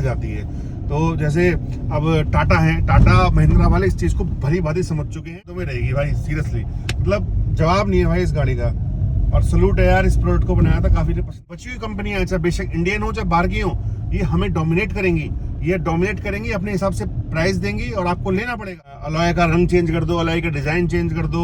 जाती है। तो जैसे अब टाटा है, टाटा महिंद्रा वाले इस चीज़ को भली भांति समझ चुके हैं। तो में रहेगी भाई सीरियसली, मतलब जवाब नहीं है भाई इस गाड़ी का। और सलूट है यार, इस प्रोडक्ट को बनाया था काफी बची हुई कंपनियां हैं, चाहे बेशक इंडियन हो चाहे बाहर की हो, ये हमें डोमिनेट करेंगी। ये डोमिनेट करेंगी, अपने हिसाब से प्राइस देंगी और आपको लेना पड़ेगा। अलॉय का रंग चेंज कर दो, अलॉय का डिजाइन चेंज कर दो,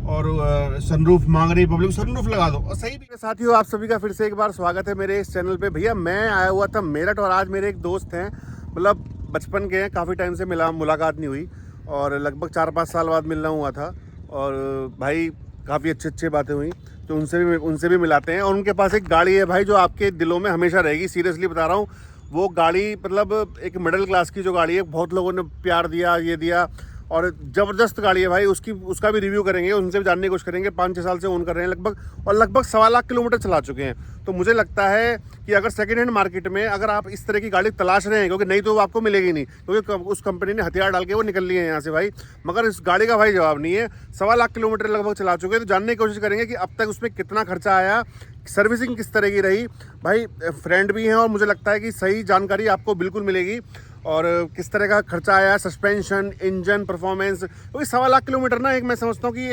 और सनरूफ मांग रही पब्लिक, सनरूफ लगा दो। और सही भी साथियों, आप सभी का फिर से एक बार स्वागत है मेरे इस चैनल पे। भैया मैं आया हुआ था मेरठ, और आज मेरे एक दोस्त हैं, मतलब बचपन के हैं, काफ़ी टाइम से मुलाकात नहीं हुई, और लगभग 4-5 साल बाद मिलना हुआ था। और भाई काफ़ी अच्छी बातें हुई, तो उनसे भी मिलाते हैं। और उनके पास एक गाड़ी है भाई जो आपके दिलों में हमेशा रहेगी, सीरियसली बता रहा हूँ। वो गाड़ी मतलब एक मिडिल क्लास की जो गाड़ी है, बहुत लोगों ने प्यार दिया, ये दिया, और ज़बरदस्त गाड़ी है भाई। उसका भी रिव्यू करेंगे, उनसे भी जानने की कोशिश करेंगे। 5-6 साल से ओन कर रहे हैं लगभग, और लगभग 1.25 लाख किलोमीटर चला चुके हैं। तो मुझे लगता है कि अगर सेकेंड हैंड मार्केट में अगर आप इस तरह की गाड़ी तलाश रहे हैं, क्योंकि नहीं तो वो आपको मिलेगी नहीं, क्योंकि उस कंपनी ने हथियार डाल के वो निकल लिए हैं यहाँ से भाई। मगर इस गाड़ी का भाई जवाब नहीं है। 1.25 लाख किलोमीटर लगभग चला चुके हैं। तो जानने की कोशिश करेंगे कि अब तक उसमें कितना खर्चा आया, सर्विसिंग किस तरह की रही। भाई फ्रेंड भी हैं, और मुझे लगता है कि सही जानकारी आपको बिल्कुल मिलेगी। और किस तरह का खर्चा आया, सस्पेंशन, इंजन परफॉर्मेंस, क्योंकि 1.25 लाख किलोमीटर ना, एक मैं समझता हूँ कि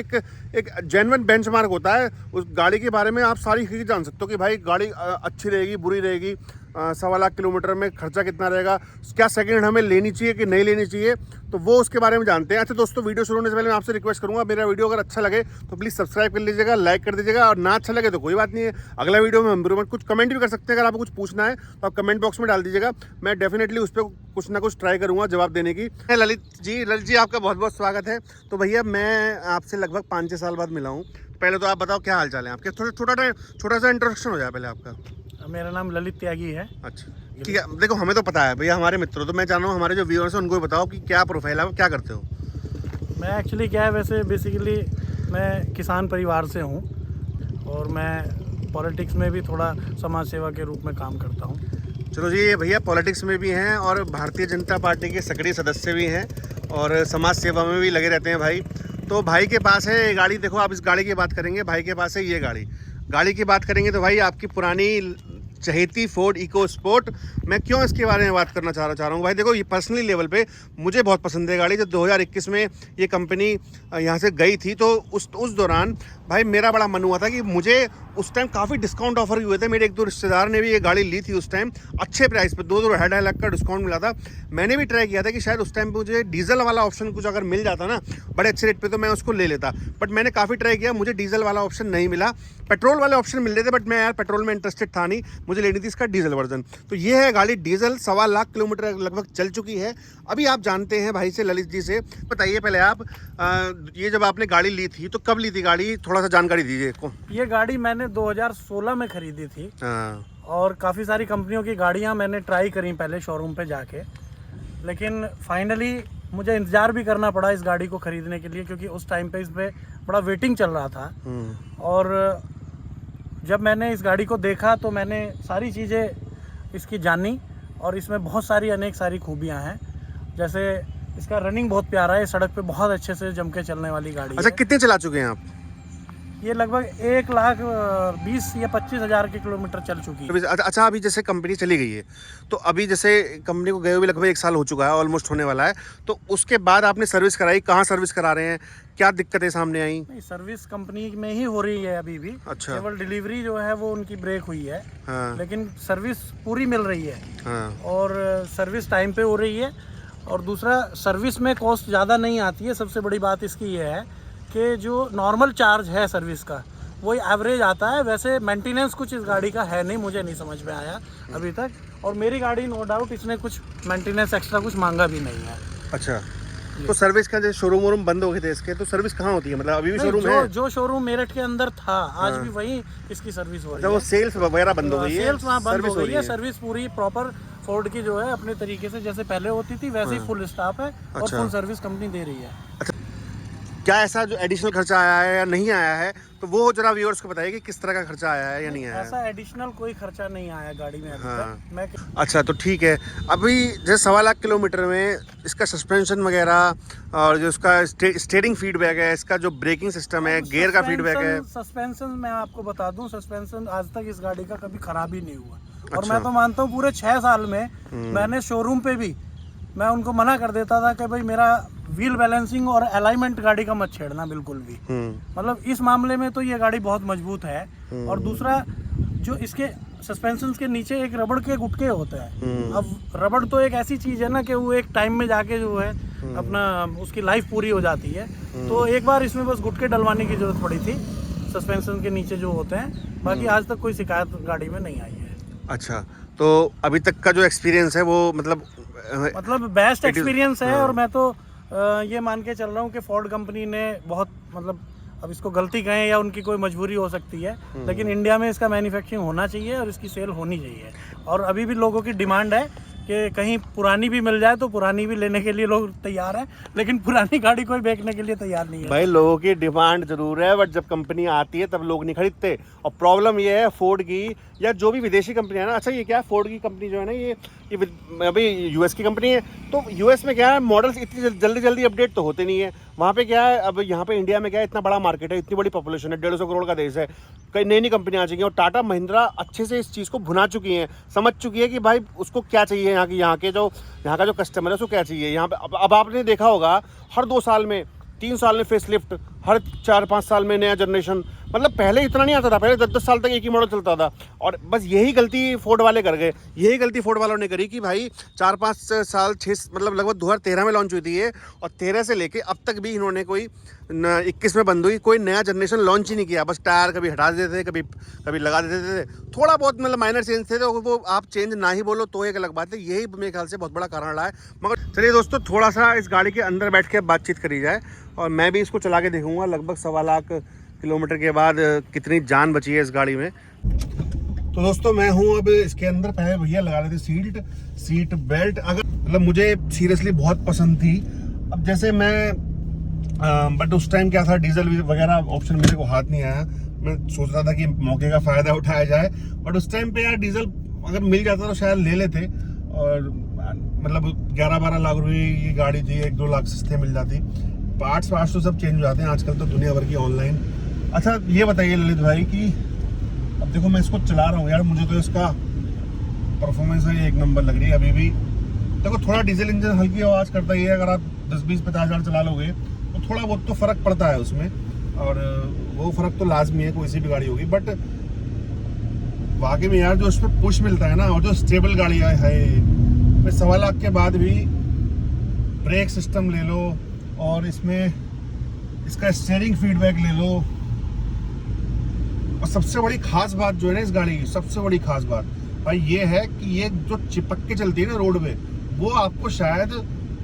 एक जेन्युइन बेंचमार्क होता है। उस गाड़ी के बारे में आप सारी चीज़ें जान सकते हो कि भाई गाड़ी अच्छी रहेगी, बुरी रहेगी, 1.25 लाख किलोमीटर में खर्चा कितना रहेगा, क्या सेकंड हैंड हमें लेनी चाहिए कि नहीं लेनी चाहिए, तो वो उसके बारे में जानते हैं। अच्छा दोस्तों, वीडियो शुरू होने से पहले मैं आपसे रिक्वेस्ट करूंगा, मेरा वीडियो अगर अच्छा लगे तो प्लीज़ सब्सक्राइब कर लीजिएगा, लाइक कर दीजिएगा, और ना अच्छा लगे तो कोई बात नहीं है, अगला वीडियो में इम्प्रूवमेंट कुछ कमेंट भी कर सकते हैं। अगर आपको कुछ पूछना है तो आप कमेंट बॉक्स में डाल दीजिएगा, मैं डेफिनेटली उस पर कुछ ना कुछ ट्राई करूँगा जवाब देने की। ललित जी आपका बहुत बहुत स्वागत है। तो भैया मैं आपसे लगभग 5-6 साल बाद मिला हूँ। पहले तो आप बताओ क्या हाल चाल है आपके, छोटा सा इंट्रोडक्शन हो जाए पहले आपका। मेरा नाम ललित त्यागी है। अच्छा ठीक है, देखो हमें तो पता है भैया, हमारे मित्रों, तो मैं जान रहा हूँ हमारे जो व्यूअर्स हैं उनको भी बताओ कि क्या प्रोफाइल है, क्या करते हो। मैं एक्चुअली क्या है, वैसे बेसिकली मैं किसान परिवार से हूँ, और मैं पॉलिटिक्स में भी थोड़ा समाज सेवा के रूप में काम करता हूँ। चलो जी, ये भैया पॉलिटिक्स में भी हैं और भारतीय जनता पार्टी के सक्रिय सदस्य भी हैं, और समाज सेवा में भी लगे रहते हैं भाई। तो भाई के पास है ये गाड़ी, देखो आप इस गाड़ी की बात करेंगे, भाई के पास है ये गाड़ी की बात करेंगे तो भाई आपकी पुरानी चहेती फोर्ड इको स्पोर्ट। मैं क्यों इसके बारे में बात करना चाह रहा हूँ भाई, देखो ये पर्सनली लेवल पे मुझे बहुत पसंद है गाड़ी। जब 2021 में ये कंपनी यहाँ से गई थी, तो उस दौरान भाई मेरा बड़ा मन हुआ था कि मुझे उस टाइम काफ़ी डिस्काउंट ऑफर हुए थे। मेरे एक दो रिश्तेदार ने भी ये गाड़ी ली थी उस टाइम, अच्छे प्राइस पे, 2-2.5 लाख का डिस्काउंट मिला था। मैंने भी ट्राई किया था कि शायद उस टाइम पे मुझे डीजल वाला ऑप्शन कुछ अगर मिल जाता ना बड़े अच्छे रेट पे, तो मैं उसको ले लेता। बट मैंने काफ़ी ट्राई किया, मुझे डीजल वाला ऑप्शन नहीं मिला। पेट्रोल वाले ऑप्शन मिल रहे थे, बट मैं यार पेट्रोल में इंटरेस्टेड था नहीं, मुझे लेनी थी इसका डीजल वर्जन। तो ये है गाड़ी डीजल, 1.25 लाख किलोमीटर लगभग चल चुकी है। अभी आप जानते हैं भाई से, ललित जी से बताइए पहले आप, ये जब आपने गाड़ी ली थी तो कब ली थी गाड़ी, थोड़ा सा जानकारी दीजिए। ये गाड़ी मैंने 2016 में खरीदी थी। हाँ। और काफ़ी सारी कंपनियों की गाड़ियाँ मैंने ट्राई करी पहले शोरूम पे जाके, लेकिन फाइनली मुझे इंतज़ार भी करना पड़ा इस गाड़ी को ख़रीदने के लिए, क्योंकि उस टाइम पे इस पर बड़ा वेटिंग चल रहा था। और जब मैंने इस गाड़ी को देखा तो मैंने सारी चीज़ें इसकी जानी, और इसमें बहुत सारी अनेक सारी खूबियाँ हैं। जैसे इसका रनिंग बहुत प्यारा है, सड़क पे बहुत अच्छे से जम के चलने वाली गाड़ी है। अच्छा, कितने चला चुके हैं आप? ये लगभग 1,20,000 या 25,000 के किलोमीटर चल चुकी है। अच्छा, अभी जैसे कंपनी चली गई है, तो अभी जैसे कंपनी को गए हुए लगभग 1 साल हो चुका है, ऑलमोस्ट होने वाला है, तो उसके बाद आपने सर्विस कराई, कहाँ सर्विस करा रहे हैं, क्या दिक्कतें सामने आई? नहीं, सर्विस कंपनी में ही हो रही है अभी भी। अच्छा। केवल डिलीवरी जो है वो उनकी ब्रेक हुई है। हाँ। लेकिन सर्विस पूरी मिल रही है। हाँ। और सर्विस टाइम पे हो रही है। और दूसरा, सर्विस में कॉस्ट ज़्यादा नहीं आती है। सबसे बड़ी बात इसकी ये है कि जो नॉर्मल चार्ज है सर्विस का, वही एवरेज आता है। वैसे मेंटेनेंस कुछ इस गाड़ी का है नहीं, मुझे नहीं समझ में आया अभी तक। और मेरी गाड़ी नो डाउट इसने कुछ मेंटेनेंस एक्स्ट्रा कुछ मांगा भी नहीं है। अच्छा, तो सर्विस का जैसे शोरूम बंद हो गए थे इसके, तो सर्विस कहाँ होती है, मतलब अभी भी शोरूम है? जो शोरूम मेरठ के अंदर था, आज भी वही इसकी सर्विस हो रही है। वो सेल्स वगैरह बंद हो गई है, सेल्स वहाँ बंद हो गई है। सर्विस पूरी प्रॉपर फोर्ड की जो है अपने तरीके से जैसे पहले होती थी वैसे ही फुल स्टाफ है। और फुल सर्विस कंपनी दे रही है। अच्छा, क्या ऐसा जो एडिशनल खर्चा आया है या नहीं आया है, तो वो जरा व्यूअर्स को बताइए कि किस तरह का खर्चा आया है या नहीं आया है? ऐसा एडिशनल कोई खर्चा नहीं आया गाड़ी में अभी तक। अच्छा, तो ठीक है। अभी जैसे 1.25 लाख किलोमीटर में इसका सस्पेंशन वगैरह, और जो इसका स्टीयरिंग फीडबैक है, इसका जो ब्रेकिंग सिस्टम है, गियर का फीडबैक है। सस्पेंशन मैं आपको बता दूं, सस्पेंशन आज तक इस गाड़ी का कभी खराब ही नहीं हुआ। और अच्छा। मैं तो मानता हूँ पूरे 6 साल में मैंने शोरूम पे भी मैं उनको मना कर देता था कि भाई मेरा व्हील बैलेंसिंग और अलाइनमेंट गाड़ी का मत छेड़ना बिल्कुल भी। मतलब इस मामले में तो ये गाड़ी बहुत मजबूत है। और दूसरा जो इसके सस्पेंशन के नीचे एक रबड़ के गुटके होते हैं। अब रबड़ तो एक ऐसी चीज़ है ना कि वो एक टाइम में जाके जो है अपना उसकी लाइफ पूरी हो जाती है। तो एक बार इसमें बस गुटके डलवाने की जरूरत पड़ी थी सस्पेंशन के नीचे जो होते हैं। बाकी आज तक कोई शिकायत गाड़ी में नहीं आई है। अच्छा, तो अभी तक का जो एक्सपीरियंस है वो मतलब बेस्ट एक्सपीरियंस है। और मैं तो ये मान के चल रहा हूँ कि फोर्ड कंपनी ने बहुत मतलब अब इसको गलती कहें या उनकी कोई मजबूरी हो सकती है, लेकिन इंडिया में इसका मैन्युफैक्चरिंग होना चाहिए और इसकी सेल होनी चाहिए। और अभी भी लोगों की डिमांड है कि कहीं पुरानी भी मिल जाए तो पुरानी भी लेने के लिए लोग तैयार हैं, लेकिन पुरानी गाड़ी कोई बेचने के लिए तैयार नहीं है। भाई लोगों की डिमांड जरूर है, बट जब कंपनी आती है तब लोग नहीं खरीदते। और प्रॉब्लम ये है फोर्ड की या जो भी विदेशी कंपनी है ना, अच्छा ये क्या है, फोर्ड की कंपनी जो है ना ये अभी यूएस की कंपनी है। तो यूएस में क्या है, मॉडल्स इतनी जल्दी अपडेट तो होते नहीं है। वहाँ पे क्या है, अब यहाँ पे इंडिया में क्या है, इतना बड़ा मार्केट है, इतनी बड़ी पॉपुलेशन है, 150 करोड़ का देश है, कई नई नई कंपनियाँ आ चुकी हैं। और टाटा महिंद्रा अच्छे से इस चीज़ को भुना चुकी हैं, समझ चुकी है कि भाई उसको क्या चाहिए, यहाँ का जो कस्टमर है उसको क्या चाहिए। यहाँ पे अब आपने देखा होगा हर 2 साल में 3 साल में फेसलिफ्ट, हर 4-5 साल में नया जनरेशन। मतलब पहले इतना नहीं आता था, पहले 10-10 साल तक एक ही मॉडल चलता था। और बस यही गलती फोर्ड वाले कर गए, यही गलती फोर्ड वालों ने करी कि भाई 4-5 साल 6 मतलब लगभग 2013 में लॉन्च हुई थी ये, और 13 से लेके अब तक भी इन्होंने कोई 21 में बंद हुई, कोई नया जनरेशन लॉन्च ही नहीं किया। बस टायर कभी हटा देते थे, कभी लगा देते थे, थोड़ा बहुत मतलब माइनर चेंज थे, तो वो आप चेंज ना ही बोलो तो एक अलग बात है। यही मेरे ख्याल से बहुत बड़ा कारण रहा है। मगर चलिए दोस्तों, थोड़ा सा इस गाड़ी के अंदर बैठ के बातचीत करी जाए, और मैं भी इसको चला के देखूंगा लगभग 1.25 लाख किलोमीटर के बाद कितनी जान बची है इस गाड़ी में। तो दोस्तों मैं हूँ अब इसके अंदर। पहले भैया लगा रहे थे सीट बेल्ट, अगर मतलब मुझे सीरियसली बहुत पसंद थी। अब जैसे मैं बट उस टाइम क्या था, डीजल वगैरह ऑप्शन मेरे को हाथ नहीं आया। मैं सोच रहा था कि मौके का फ़ायदा उठाया जाए, बट उस टाइम पे यार डीजल अगर मिल जाता तो शायद ले लेते। और मतलब 11-12 लाख रुपये ये गाड़ी थी, 1-2 लाख सस्ते मिल जाती। पार्ट्स तो सब चेंज हो जाते हैं आजकल तो दुनिया भर की ऑनलाइन। अच्छा ये बताइए ललित भाई कि अब देखो मैं इसको चला रहा हूँ यार, मुझे तो इसका परफॉर्मेंस है 1 नंबर लग रही है अभी भी। देखो थोड़ा डीजल इंजन हल्की आवाज़ करता ही है, अगर आप 10-20-50 हज़ार चला लोगे तो थोड़ा बहुत तो फ़र्क पड़ता है उसमें, और वो फ़र्क तो लाजमी है, कोई सी भी गाड़ी होगी। बट वाकई में यार जो उस पर पुश मिलता है ना, और जो स्टेबल गाड़ी है 1.25 लाख के बाद भी ब्रेक सिस्टम ले लो, और इसमें इसका स्टीयरिंग फीडबैक ले लो, और सबसे बड़ी खास बात जो है ना इस गाड़ी की, सबसे बड़ी खास बात भाई ये है कि ये जो चिपक के चलती है ना रोड पे, वो आपको शायद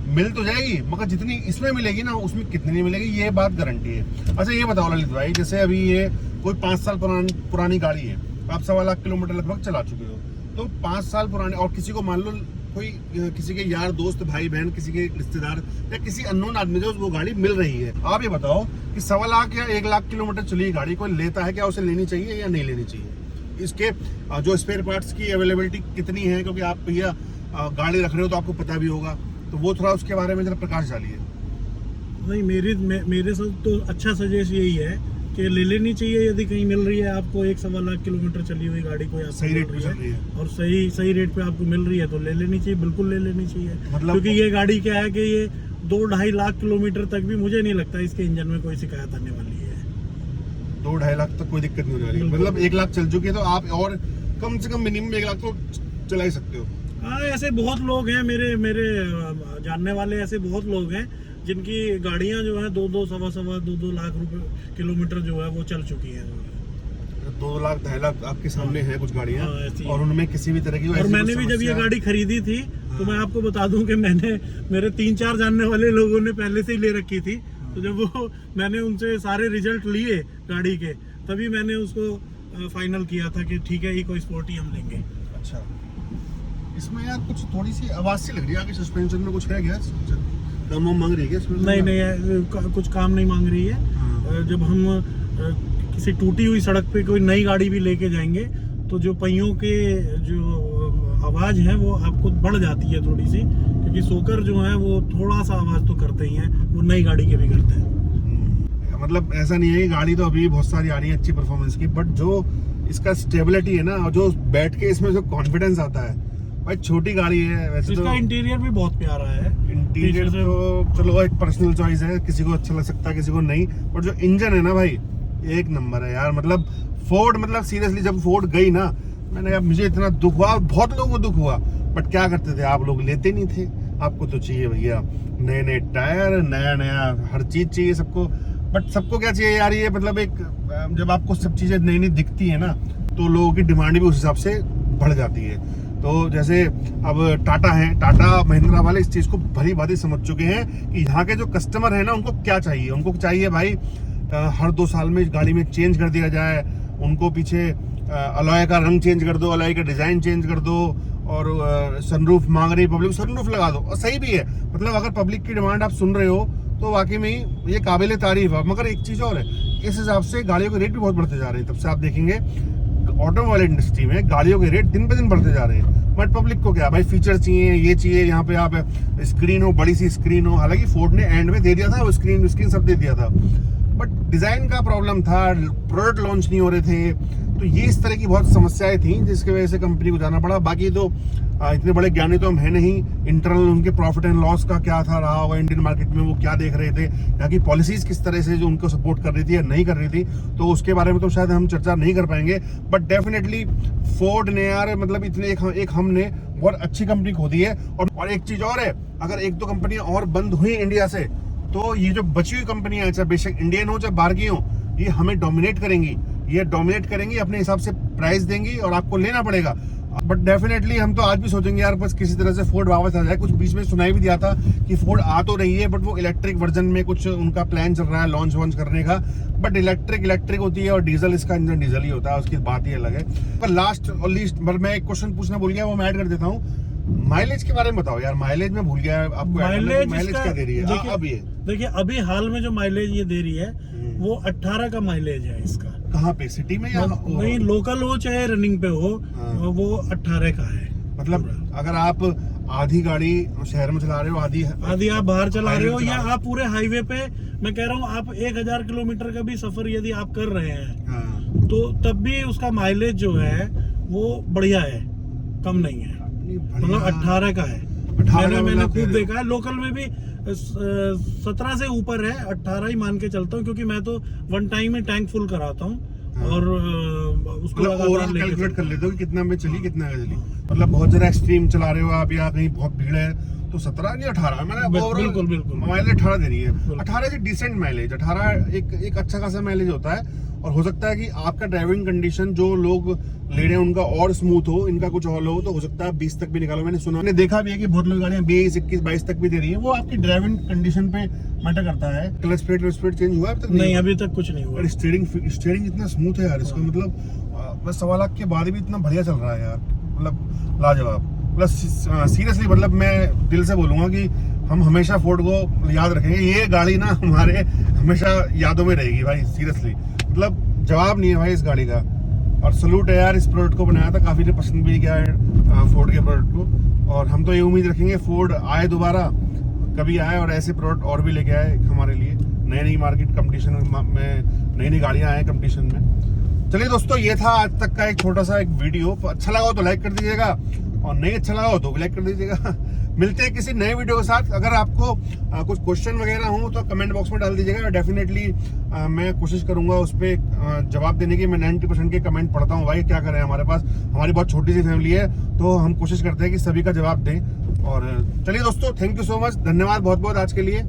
मिल तो जाएगी, मगर जितनी इसमें मिलेगी ना उसमें कितनी नहीं मिलेगी, ये बात गारंटी है। अच्छा ये बताओ ललित भाई, जैसे अभी ये कोई 5 साल पुरानी गाड़ी है, आप 1.25 लाख किलोमीटर लगभग चला चुके हो, तो 5 साल पुराने, और किसी को मान लो कोई किसी के यार दोस्त भाई बहन, किसी के रिश्तेदार या किसी अननोन आदमी को वो गाड़ी मिल रही है, आप ये बताओ कि 1.25 लाख या 1 लाख किलोमीटर चली गाड़ी कोई लेता है, क्या उसे लेनी चाहिए या नहीं लेनी चाहिए? इसके जो स्पेयर पार्ट्स की अवेलेबिलिटी कितनी है, क्योंकि आप भैया गाड़ी रख रहे हो तो आपको पता भी होगा, तो वो थोड़ा उसके बारे में जरा प्रकाश डालिए। नहीं, मेरे साथ तो अच्छा सजेस्ट यही है कि ले लेनी चाहिए, यदि कहीं मिल रही है आपको 1.25 लाख किलोमीटर चली हुई गाड़ी कोई सही रेट पे चल रही है और सही रेट पे आपको मिल रही है तो ले लेनी चाहिए, बिल्कुल ले लेनी चाहिए। मतलब क्योंकि ये गाड़ी क्या है कि ये 2-2.5 लाख किलोमीटर तक भी मुझे नहीं लगता इसके इंजन में कोई शिकायत आने वाली है। 2-2.5 लाख तक कोई दिक्कत नहीं होने वाली, मतलब 1 लाख चल चुकी है तो आप और कम से कम मिनिमम 1 लाख तो चला ही सकते हो। हाँ, ऐसे बहुत लोग हैं, मेरे जानने वाले ऐसे बहुत लोग हैं जिनकी गाड़ियां जो है 2-2 लाख रुपए किलोमीटर जो है वो चल चुकी हैं। 2 लाख 2.5 लाख आपके सामने है कुछ गाड़ियां, हाँ, और उनमें किसी भी तरह की और मैंने भी जब ये गाड़ी खरीदी थी तो मैं आपको बता दूं कि मेरे 3-4 जानने वाले लोगों ने पहले से ही ले रखी थी। तो जब मैंने उनसे सारे रिजल्ट लिए गाड़ी के, तभी मैंने उसको फाइनल किया था कि ठीक है इको स्पोर्ट ही हम लेंगे। अच्छा, इसमें यार कुछ थोड़ी सी आवाज सी लग रही है, आगे सस्पेंशन में कुछ है क्या, काम मांग रही है क्या इसमें? नहीं, कुछ काम नहीं मांग रही है। जब हम किसी टूटी हुई सड़क पे कोई नई गाड़ी भी लेके जाएंगे तो जो पहियों के जो आवाज़ है वो आपको बढ़ जाती है थोड़ी सी, क्योंकि सोकर जो है वो थोड़ा सा आवाज़ तो करते ही हैं, वो नई गाड़ी के भी करते हैं। मतलब ऐसा नहीं है कि गाड़ी तो अभी बहुत सारी आ रही है अच्छी परफॉर्मेंस की, बट जो इसका स्टेबिलिटी है ना, और जो बैठ के इसमें जो कॉन्फिडेंस आता है भाई। छोटी गाड़ी है वैसे इसका तो, इंटीरियर भी बहुत प्यारा है। इंटीरियर तो चलो एक पर्सनल चॉइस है, किसी को अच्छा लग सकता है किसी को नहीं, बट जो इंजन है ना भाई एक नंबर है यार। मतलब फोर्ड, मतलब सीरियसली जब फोर्ड गई ना, मैंने कहा मुझे इतना दुख हुआ, बहुत लोगों को दुख हुआ, बट क्या करते थे आप लोग, लेते नहीं थे। आपको तो चाहिए भैया नए नए टायर, नया नया हर चीज चाहिए सबको। बट सबको क्या चाहिए यार, ये मतलब एक जब आपको सब चीजें नई नई दिखती है ना, तो लोगों की डिमांड भी उस हिसाब से बढ़ जाती है। तो जैसे अब टाटा है, टाटा महिंद्रा वाले इस चीज को भली भांति समझ चुके हैं कि यहाँ के जो कस्टमर है ना, उनको क्या चाहिए। उनको चाहिए भाई हर 2 साल में गाड़ी में चेंज कर दिया जाए, उनको पीछे अलॉय का रंग चेंज कर दो, अलॉय का डिजाइन चेंज कर दो, और सनरूफ मांग रही पब्लिक, सनरूफ लगा दो। और सही भी है, मतलब अगर पब्लिक की डिमांड आप सुन रहे हो तो वाकई में ये काबिल तारीफ है। मगर एक चीज और है, इस हिसाब से गाड़ियों के रेट भी बहुत बढ़ते जा रहे हैं। तब से आप देखेंगे ऑटोमोबाइल इंडस्ट्री में गाड़ियों के रेट दिन पे दिन बढ़ते जा रहे हैं। बट पब्लिक को क्या भाई, फीचर चाहिए, ये चाहिए, यहाँ पे आप स्क्रीन हो, बड़ी सी स्क्रीन हो। हालांकि फोर्ड ने एंड में दे दिया था, वो स्क्रीन सब दे दिया था, बट डिजाइन का प्रॉब्लम था, प्रोडक्ट लॉन्च नहीं हो रहे थे। तो ये इस तरह की बहुत समस्याएं थी जिसकी वजह से कंपनी को जाना पड़ा। बाकी तो इतने बड़े ज्ञानी तो हम है नहीं, इंटरनल उनके प्रॉफिट एंड लॉस का क्या था रहा होगा इंडियन मार्केट में, वो क्या देख रहे थे, यहाँ की पॉलिसीज किस तरह से जो उनको सपोर्ट कर रही थी या नहीं कर रही थी, तो उसके बारे में तो शायद हम चर्चा नहीं कर पाएंगे। बट डेफिनेटली फोर्ड ने यार, मतलब इतने एक हमने बहुत अच्छी कंपनी खो दी है। और एक चीज और है, अगर 1-2 कंपनियां और बंद हुई इंडिया से, तो ये जो बची हुई कंपनियां, चाहे बेशक इंडियन हो चाहे बाहर की हो, ये हमें डोमिनेट करेंगी। ये डोमिनेट करेंगी, अपने हिसाब से प्राइस देंगी और आपको लेना पड़ेगा। बट डेफिनेटली हम तो आज भी सोचेंगे यार बस किसी तरह से फोर्ड वापस आ जाए। कुछ बीच में सुनाई भी दिया था कि फोर्ड आ तो रही है, बट वो इलेक्ट्रिक वर्जन में कुछ उनका प्लान चल रहा है लॉन्च वॉन्च करने का। बट इलेक्ट्रिक होती है और डीजल, इसका इंजन डीजल ही होता है, उसकी बात ही अलग है। पर लास्ट और लीस्ट मैं एक क्वेश्चन पूछना भूल गया, वो मैं ऐड कर देता हूँ। माइलेज के बारे में बताओ यार, माइलेज में भूल गया आपको। माइलेज क्या दे रही है अब ये? देखिए अभी हाल में जो माइलेज ये दे रही है वो 18 का माइलेज है इसका। कहाँ पे, सिटी में या नहीं, लोकल हो चाहे रनिंग पे हो, वो 18 का है। मतलब अगर आप आधी गाड़ी शहर में चला रहे हो, आधी आप बाहर चला रहे हो, या आप पूरे हाईवे पे, मैं कह रहा हूँ आप 1000 किलोमीटर का भी सफर यदि आप कर रहे हैं, तो तब भी उसका माइलेज जो है वो बढ़िया है, कम नहीं है। मतलब 18 का है। मैंने खूब देखा है, लोकल में भी 17 से ऊपर है, 18 ही मान के चलता हूँ, क्योंकि मैं तो वन टाइम में टैंक फुल कराता हूँ। और उसको ओवरऑल कैलकुलेट कर लेते हो कि कितना में चली, कितना में चली। मतलब बहुत ज्यादा एक्सट्रीम चला रहे हो आप, या कहीं बहुत भीड़ है, तो 17 नहीं 18, मैंने बिल्कुल माइलेज 18 दे रही है। 18 से डिसेंट माइलेज, 18 एक अच्छा खासा माइलेज होता है। और हो सकता है कि आपका ड्राइविंग कंडीशन, जो लोग ले रहे हैं उनका और स्मूथ हो, इनका कुछ और हो, तो हो सकता है 20 तक भी निकालो। मैंने सुना, मैंने देखा भी है कि बहुत लोग गाड़ियां 20, 21, 22 तक भी दे रही है। वो आपकी ड्राइविंग कंडीशन पे मैटर करता है। क्लच प्लेट चेंज हुआ अभी तक? नहीं, अभी तक कुछ नहीं हुआ। और स्टीयरिंग इतना स्मूथ है यार इसका, मतलब बस 1.25 लाख के बाद भी इतना बढ़िया चल रहा है यार, मतलब लाजवाब। प्लस सीरियसली मतलब मैं दिल से बोलूंगा कि हम हमेशा फोर्ड को याद रखेंगे। ये गाड़ी ना हमारे हमेशा यादों में रहेगी भाई, सीरियसली। मतलब जवाब नहीं है भाई इस गाड़ी का। और सलूट है यार इस प्रोडक्ट को बनाया था, काफी ने पसंद भी किया है फोर्ड के प्रोडक्ट को। और हम तो ये उम्मीद रखेंगे फोर्ड आए दोबारा, कभी आए और ऐसे प्रोडक्ट और भी लेके आए हमारे लिए। नई मार्केट कंपटीशन में नई गाड़ियां आए कंपटीशन में। चलिए दोस्तों, ये था आज तक का एक छोटा सा एक वीडियो। अच्छा लगा हो तो लाइक कर दीजिएगा, और नहीं अच्छा लगा हो तो भी लाइक कर दीजिएगा। मिलते हैं किसी नए वीडियो के साथ। अगर आपको कुछ क्वेश्चन वगैरह हो तो कमेंट बॉक्स में डाल दीजिएगा। डेफिनेटली मैं कोशिश करूंगा उस पर जवाब देने की। मैं 90% के कमेंट पढ़ता हूँ भाई, क्या करें, हमारे पास हमारी बहुत छोटी सी फैमिली है, तो हम कोशिश करते हैं कि सभी का जवाब दें। और चलिए दोस्तों, थैंक यू सो मच, धन्यवाद बहुत बहुत आज के लिए।